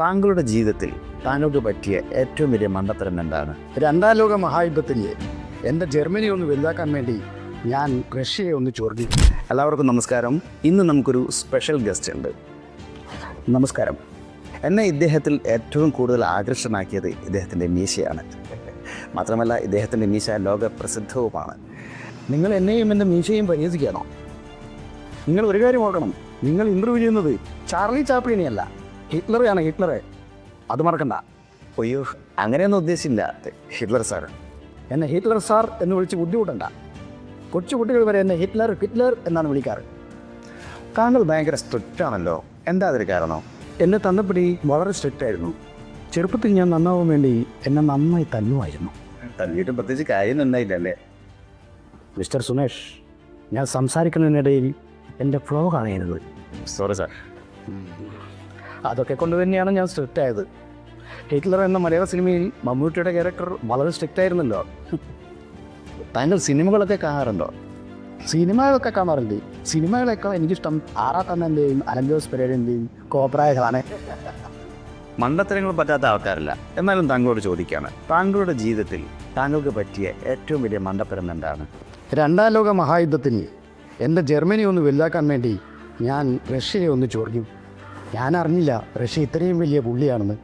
താങ്കളുടെ ജീവിതത്തിൽ താങ്കൾക്ക് പറ്റിയ ഏറ്റവും വലിയ മണ്ടത്തരം എന്താണ്? രണ്ടാം ലോക മഹായുദ്ധത്തിൽ എൻ്റെ ജർമ്മനി ഒന്ന് വലുതാക്കാൻ വേണ്ടി ഞാൻ റഷ്യയെ ഒന്ന് ചൊറിഞ്ഞു. എല്ലാവർക്കും നമസ്കാരം. ഇന്ന് നമുക്കൊരു സ്പെഷ്യൽ ഗസ്റ്റ് ഉണ്ട്. നമസ്കാരം. എന്നെ ഇദ്ദേഹത്തിൽ ഏറ്റവും കൂടുതൽ ആകർഷണമാക്കിയത് ഇദ്ദേഹത്തിൻ്റെ മീശയാണ്. മാത്രമല്ല ഇദ്ദേഹത്തിൻ്റെ മീശ ലോകപ്രസിദ്ധവുമാണ്. നിങ്ങൾ എന്നെയും എൻ്റെ മീശയും പരിഹസിക്കുകയാണോ? നിങ്ങൾ ഒരു കാര്യം ഓർക്കണം, നിങ്ങൾ ഇൻ്റർവ്യൂ ചെയ്യുന്നത് ചാർലി ചാപ്ലിനെയല്ല, ഹിറ്റ്ലറെയാണ്. ഹിറ്റ്ലറെ അത് മറക്കണ്ട. അയ്യോ, അങ്ങനെയൊന്നും ഉദ്ദേശിച്ചില്ല ഹിറ്റ്ലർ സാർ. എന്നെ ഹിറ്റ്ലർ സാർ എന്ന് വിളിച്ച് ബുദ്ധിമുട്ടണ്ട. കൊച്ചു കുട്ടികൾ വരെ എന്നെ ഹിറ്റ്ലർ ഹിറ്റ്ലർ എന്നാണ് വിളിക്കാറ്. താങ്കൾ ഭയങ്കര സ്ട്രിക്റ്റ് ആണല്ലോ, എന്താ അതിന് കാരണം? എന്നെ തന്നപ്പടി വളരെ സ്ട്രിക്റ്റ് ആയിരുന്നു. ചെറുപ്പത്തിൽ ഞാൻ നന്നാവാൻ വേണ്ടി എന്നെ നന്നായി തല്ലുമായിരുന്നു. തല്ലിയിട്ട് പ്രത്യേകിച്ച് കാര്യം ഉണ്ടായില്ലല്ലേ? മിസ്റ്റർ സുനേഷ്, ഞാൻ സംസാരിക്കുന്നതിനിടയിൽ എൻ്റെ ഫ്ലോ കളയരുത്. Sorry sir. അതൊക്കെ കൊണ്ട് തന്നെയാണ് ഞാൻ സ്ട്രിക്റ്റ് ആയത്. ഹിറ്റ്ലർ എന്ന മലയാള സിനിമയിൽ മമ്മൂട്ടിയുടെ ക്യാരക്ടർ വളരെ സ്ട്രിക്റ്റ് ആയിരുന്നല്ലോ. താങ്കൾ സിനിമകളൊക്കെ കാണാറുണ്ടോ? സിനിമകളൊക്കെ കാണാറുണ്ട്. സിനിമകളേക്കാൾ എനിക്കിഷ്ടം ആറാ കണ്ണൻ്റെയും അലഞ്ചോസ് പെരേരൻ്റെയും കോബ്രയാണ്. മണ്ടത്തരങ്ങൾ പറ്റാത്ത ആൾക്കാരല്ല. എന്നാലും താങ്കളോട് ചോദിക്കുകയാണ്, താങ്കളുടെ ജീവിതത്തിൽ താങ്കൾക്ക് പറ്റിയ ഏറ്റവും വലിയ മണ്ടത്തരം എന്താണ്? രണ്ടാം ലോക മഹായുദ്ധത്തിൽ എൻ്റെ ജർമ്മനി ഒന്ന് വലുതാക്കാൻ വേണ്ടി ഞാൻ റഷ്യയെ ഒന്ന് ചൊറിഞ്ഞു. ഞാൻ അറിഞ്ഞില്ല റഷ്യ ഇത്രയും വലിയ പുള്ളിയാണെന്ന്.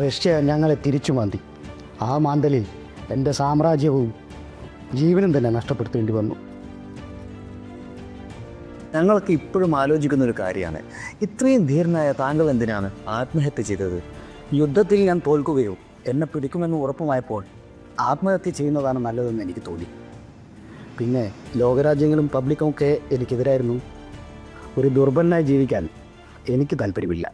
റഷ്യ ഞങ്ങളെ തിരിച്ചു മാന്തി. ആ മാന്തലിൽ എൻ്റെ സാമ്രാജ്യവും ജീവനും തന്നെ നഷ്ടപ്പെടുത്തേണ്ടി വന്നു. ഞങ്ങളൊക്കെ ഇപ്പോഴും ആലോചിക്കുന്ന ഒരു കാര്യമാണ്, ഇത്രയും ധീരനായ താങ്കൾ എന്തിനാണ് ആത്മഹത്യ ചെയ്തത്? യുദ്ധത്തിൽ ഞാൻ തോൽക്കുകയോ എന്നെ പിടിക്കുമെന്ന് ഉറപ്പുമായപ്പോൾ ആത്മഹത്യ ചെയ്യുന്നതാണ് നല്ലതെന്ന് എനിക്ക് തോന്നി. പിന്നെ ലോകരാജ്യങ്ങളും പബ്ലിക്കും ഒക്കെ എനിക്കെതിരായിരുന്നു. ഒരു ദുർബലനായി ജീവിക്കാൻ എനിക്ക് താല്പര്യമില്ല.